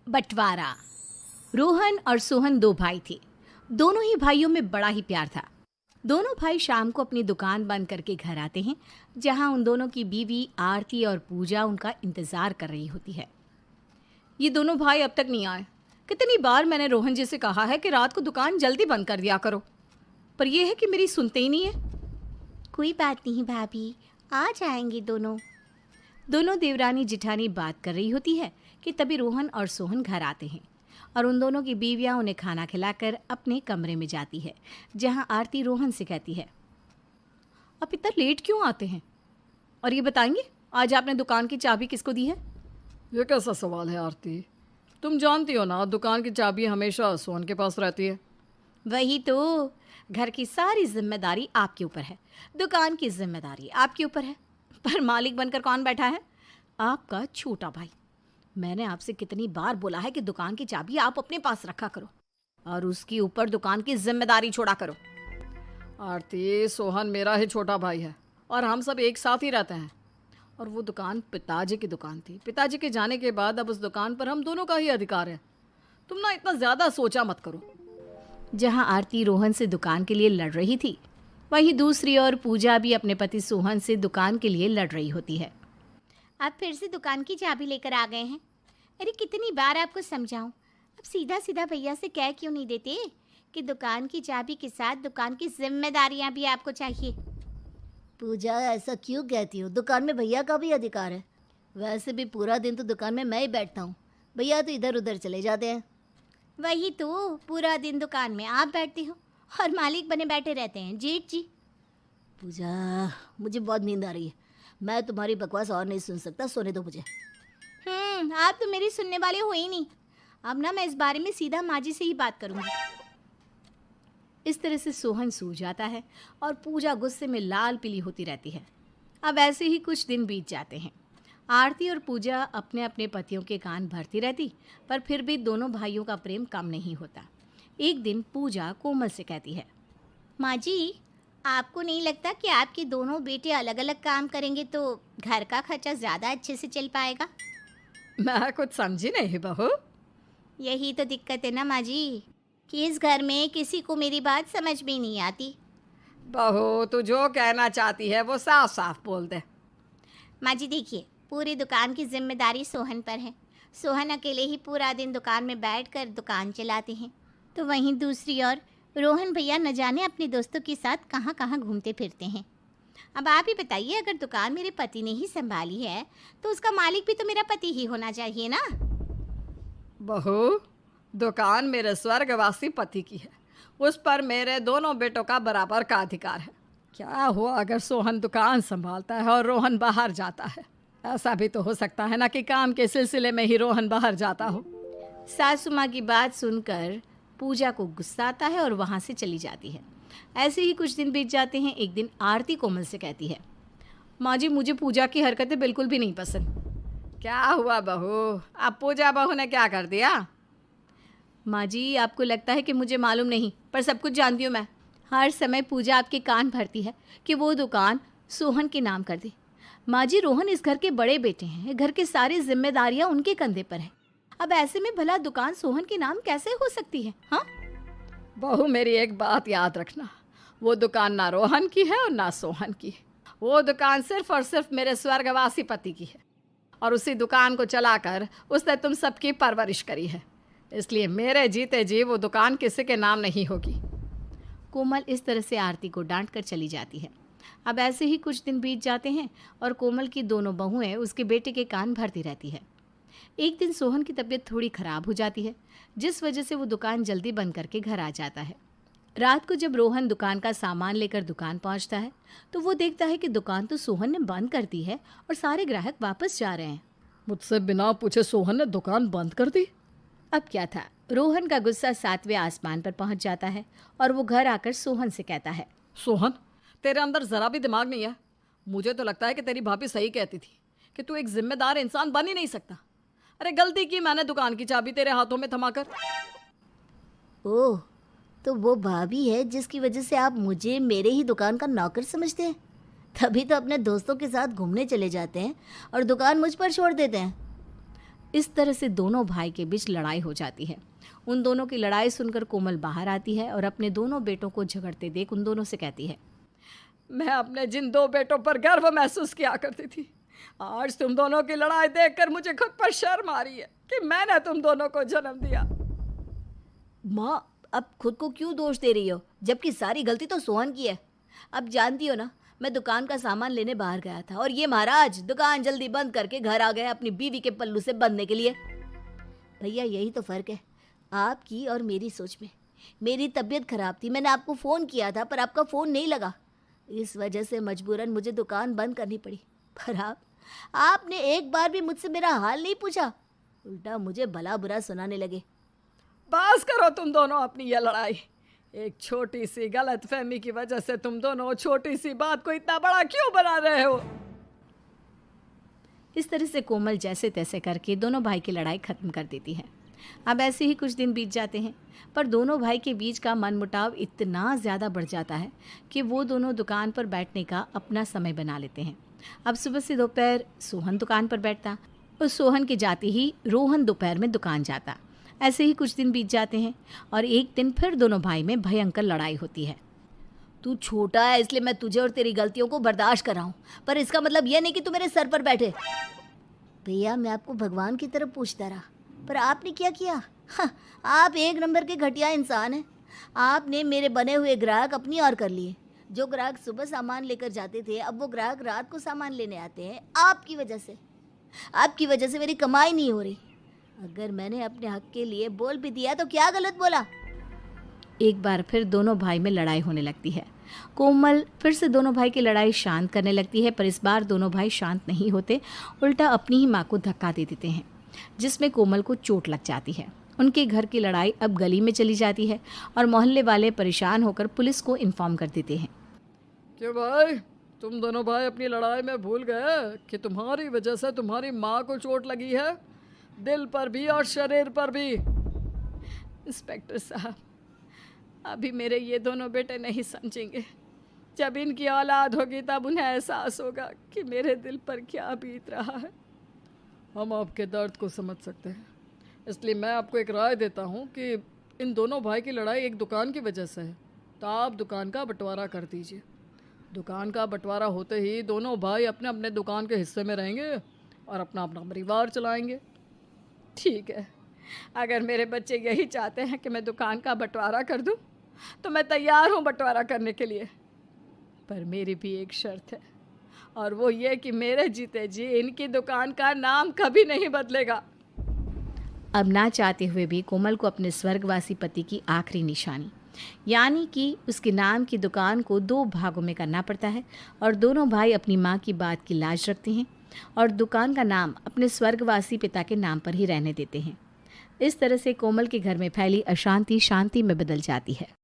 बंटवारा। रोहन और सोहन दो भाई थे। दोनों ही भाइयों में बड़ा ही प्यार था। दोनों भाई शाम को अपनी दुकान बंद करके घर आते हैं, जहां उन दोनों की बीवी आरती और पूजा उनका इंतज़ार कर रही होती है। ये दोनों भाई अब तक नहीं आए। कितनी बार मैंने रोहन जी से कहा है कि रात को दुकान जल्दी बंद कर दिया करो, पर यह है कि मेरी सुनते ही नहीं है। कोई बात नहीं भाभी, आ जाएंगे दोनों। दोनों देवरानी जिठानी बात कर रही होती है कि तभी रोहन और सोहन घर आते हैं और उन दोनों की बीवियां उन्हें खाना खिलाकर अपने कमरे में जाती है, जहां आरती रोहन से कहती है, आप इतना लेट क्यों आते हैं? और ये बताएंगे आज आपने दुकान की चाबी किसको दी है? ये कैसा सवाल है आरती? तुम जानती हो ना, दुकान की चाबी हमेशा सोहन के पास रहती है। वही तो, घर की सारी जिम्मेदारी आपके ऊपर है, दुकान की जिम्मेदारी आपके ऊपर है, पर मालिक बनकर कौन बैठा है? आपका छोटा भाई। मैंने आपसे कितनी बार बोला है कि दुकान की चाबी आप अपने पास रखा करो और उसके ऊपर दुकान की जिम्मेदारी छोड़ा करो। आरती, सोहन मेरा ही छोटा भाई है और हम सब एक साथ ही रहते हैं। और वो दुकान पिताजी की दुकान थी। पिताजी के जाने के बाद अब उस दुकान पर हम दोनों का ही अधिकार है। तुम ना इतना ज़्यादा सोचा मत करो। जहां आरती रोहन से दुकान के लिए लड़ रही थी, वहीं दूसरी ओर पूजा भी अपने पति सोहन से दुकान के लिए लड़ रही होती है। आप फिर से दुकान की चाबी लेकर आ गए हैं। अरे कितनी बार आपको समझाऊं, अब सीधा सीधा भैया से कह क्यों नहीं देते कि दुकान की चाबी के साथ दुकान की जिम्मेदारियां भी आपको चाहिए। पूजा, ऐसा क्यों कहती हो? दुकान में भैया का भी अधिकार है। वैसे भी पूरा दिन तो दुकान में मैं ही बैठता हूँ, भैया तो इधर उधर चले जाते हैं। वही तो, पूरा दिन दुकान में आप बैठते हो और मालिक बने बैठे रहते हैं जेठ जी। पूजा, मुझे बहुत नींद आ रही है, मैं तुम्हारी बकवास और नहीं सुन सकता, सोने दो मुझे। आप तो मेरी सुनने वाले हो ही नहीं। अब ना मैं इस बारे में सीधा माँ जी से ही बात करूँगी। इस तरह से सोहन सो जाता है और पूजा गुस्से में लाल पीली होती रहती है। अब ऐसे ही कुछ दिन बीत जाते हैं। आरती और पूजा अपने अपने पतियों के कान भरती रहती, पर फिर भी दोनों भाइयों का प्रेम कम नहीं होता। एक दिन पूजा कोमल से कहती है, माँ जी, आपको नहीं लगता कि आपके दोनों बेटे अलग अलग काम करेंगे तो घर का खर्चा ज़्यादा अच्छे से चल पाएगा? मैं कुछ समझी नहीं बहू। यही तो दिक्कत है ना माँ जी, कि इस घर में किसी को मेरी बात समझ में नहीं आती। बहू, तू जो कहना चाहती है वो साफ साफ बोल दे। माँ जी देखिए, पूरी दुकान की जिम्मेदारी सोहन पर है। सोहन अकेले ही पूरा दिन दुकान में बैठकर दुकान चलाते हैं, तो वहीं दूसरी ओर रोहन भैया न जाने अपने दोस्तों के साथ कहाँ कहाँ घूमते फिरते हैं। अब आप ही बताइए, अगर दुकान मेरे पति ने ही संभाली है तो उसका मालिक भी तो मेरा पति ही होना चाहिए ना। बहू, दुकान मेरे स्वर्गवासी पति की है, उस पर मेरे दोनों बेटों का बराबर का अधिकार है। क्या हुआ अगर सोहन दुकान संभालता है और रोहन बाहर जाता है? ऐसा भी तो हो सकता है ना कि काम के सिलसिले में ही रोहन बाहर जाता हो। सासू माँ की बात सुनकर पूजा को गुस्सा आता है और वहाँ से चली जाती है। ऐसे ही कुछ दिन बीत जाते हैं। एक दिन आरती कोमल से कहती है, माँ जी, मुझे पूजा की हरकतें बिल्कुल भी नहीं पसंद। क्या हुआ बहू? अब पूजा बहू ने क्या कर दिया? माँ जी, आपको लगता है कि मुझे मालूम नहीं, पर सब कुछ जानती हूँ मैं। हर समय पूजा आपके कान भरती है कि वो दुकान सोहन के नाम कर दे। माँ जी, रोहन इस घर के बड़े बेटे हैं, घर की सारी जिम्मेदारियाँ उनके कंधे पर है। अब ऐसे में भला दुकान सोहन के नाम कैसे हो सकती है? हाँ बहू, मेरी एक बात याद रखना, वो दुकान ना रोहन की है और ना सोहन की है। वो दुकान सिर्फ और सिर्फ मेरे स्वर्गवासी पति की है और उसी दुकान को चलाकर उसने तुम सबकी परवरिश करी है, इसलिए मेरे जीते जी वो दुकान किसी के नाम नहीं होगी। कोमल इस तरह से आरती को डांट कर चली जाती है। अब ऐसे ही कुछ दिन बीत जाते हैं और कोमल की दोनों बहुएं उसके बेटे के कान भरती रहती है। एक दिन सोहन की तबीयत थोड़ी ख़राब हो जाती है, जिस वजह से वो दुकान जल्दी बंद करके घर आ जाता है। रात को जब रोहन दुकान का सामान लेकर दुकान पहुंचता है तो वो देखता है कि दुकान तो सोहन ने बंद कर दी है और सारे ग्राहक वापस जा रहे हैं। मुझसे बिना पूछे सोहन ने दुकान बंद कर दी। अब क्या था, रोहन का गुस्सा 7वें आसमान पर पहुंच जाता है और वो घर आकर सोहन से कहता है, सोहन, तेरे अंदर ज़रा भी दिमाग नहीं है। मुझे तो लगता है कि तेरी भाभी सही कहती थी कि तू एक जिम्मेदार इंसान बन ही नहीं सकता। अरे गलती की मैंने दुकान की चाबी तेरे हाथों में थमाकर। ओह, तो वो भाभी है जिसकी वजह से आप मुझे मेरे ही दुकान का नौकर समझते हैं। तभी तो अपने दोस्तों के साथ घूमने चले जाते हैं और दुकान मुझ पर छोड़ देते हैं। इस तरह से दोनों भाई के बीच लड़ाई हो जाती है। उन दोनों की लड़ाई सुनकर कोमल बाहर आती है और अपने दोनों बेटों को झगड़ते देख उन दोनों से कहती है, मैं अपने जिन 2 बेटों पर गर्व महसूस किया करती थी, आज तुम दोनों की लड़ाई देखकर मुझे खुद पर शर्म आ रही है कि मैंने तुम दोनों को जन्म दिया। माँ, अब खुद को क्यों दोष दे रही हो, जबकि सारी गलती तो सोहन की है। अब जानती हो ना, मैं दुकान का सामान लेने बाहर गया था और ये महाराज दुकान जल्दी बंद करके घर आ गए अपनी बीवी के पल्लू से बंधने के लिए। भैया, यही तो फ़र्क है आपकी और मेरी सोच में। मेरी तबीयत खराब थी, मैंने आपको फ़ोन किया था पर आपका फ़ोन नहीं लगा। इस वजह से मजबूरन मुझे दुकान बंद करनी पड़ी। पर आपने एक बार भी मुझसे मेरा हाल नहीं पूछा, उल्टा मुझे भला बुरा सुनाने लगे। बस करो तुम दोनों अपनी ये लड़ाई। एक छोटी सी गलतफहमी की वजह से तुम दोनों छोटी सी बात को इतना बड़ा क्यों बना रहे हो? इस तरह से कोमल जैसे तैसे करके दोनों भाई की लड़ाई खत्म कर देती है। अब ऐसे ही कुछ दिन बीत जाते हैं, पर दोनों भाई के बीच का मनमुटाव इतना ज़्यादा बढ़ जाता है कि वो दोनों दुकान पर बैठने का अपना समय बना लेते हैं। अब सुबह से दोपहर सोहन दुकान पर बैठता और सोहन के जाते ही रोहन दोपहर में दुकान जाता। ऐसे ही कुछ दिन बीत जाते हैं और एक दिन फिर दोनों भाई में भयंकर लड़ाई होती है। तू छोटा है इसलिए मैं तुझे और तेरी गलतियों को बर्दाश्त कर रहा हूँ, पर इसका मतलब यह नहीं कि तू मेरे सर पर बैठे। भैया, मैं आपको भगवान की तरफ पूछता रहा, पर आपने क्या किया? हाँ, आप एक नंबर के घटिया इंसान हैं। आपने मेरे बने हुए ग्राहक अपनी ओर कर लिए। जो ग्राहक सुबह सामान लेकर जाते थे, अब वो ग्राहक रात को सामान लेने आते हैं। आपकी वजह से, आपकी वजह से मेरी कमाई नहीं हो रही। अगर मैंने अपने हक के लिए बोल भी दिया तो क्या गलत बोला? एक बार फिर दोनों भाई में लड़ाई होने लगती है। कोमल फिर से दोनों भाई की लड़ाई शांत करने लगती है, पर इस बार दोनों भाई शांत नहीं होते, उल्टा अपनी ही माँ को धक्का दे देते हैं, जिसमें कोमल को चोट लग जाती है। उनके घर की लड़ाई अब गली में चली जाती है और मोहल्ले वाले परेशान होकर पुलिस को इन्फॉर्म कर देते हैं। क्यों भाई, तुम दोनों भाई अपनी लड़ाई में भूल गए कि तुम्हारी वजह से तुम्हारी माँ को चोट लगी है, दिल पर भी और शरीर पर भी। इंस्पेक्टर साहब, अभी मेरे ये दोनों बेटे नहीं समझेंगे। जब इनकी औलाद होगी तब उन्हें एहसास होगा कि मेरे दिल पर क्या बीत रहा है। हम आपके दर्द को समझ सकते हैं, इसलिए मैं आपको एक राय देता हूँ कि इन दोनों भाई की लड़ाई एक दुकान की वजह से है, तो आप दुकान का बंटवारा कर दीजिए। दुकान का बंटवारा होते ही दोनों भाई अपने अपने दुकान के हिस्से में रहेंगे और अपना अपना परिवार चलाएंगे। ठीक है, अगर मेरे बच्चे यही चाहते हैं कि मैं दुकान का बंटवारा कर दूं, तो मैं तैयार हूं बंटवारा करने के लिए। पर मेरी भी एक शर्त है, और वो ये कि मेरे जीते जी इनकी दुकान का नाम कभी नहीं बदलेगा। अब ना चाहते हुए भी कोमल को अपने स्वर्गवासी पति की आखिरी निशानी, यानी कि उसके नाम की दुकान को 2 भागों में करना पड़ता है और दोनों भाई अपनी माँ की बात की लाज रखते हैं और दुकान का नाम अपने स्वर्गवासी पिता के नाम पर ही रहने देते हैं। इस तरह से कोमल के घर में फैली अशांति शांति में बदल जाती है।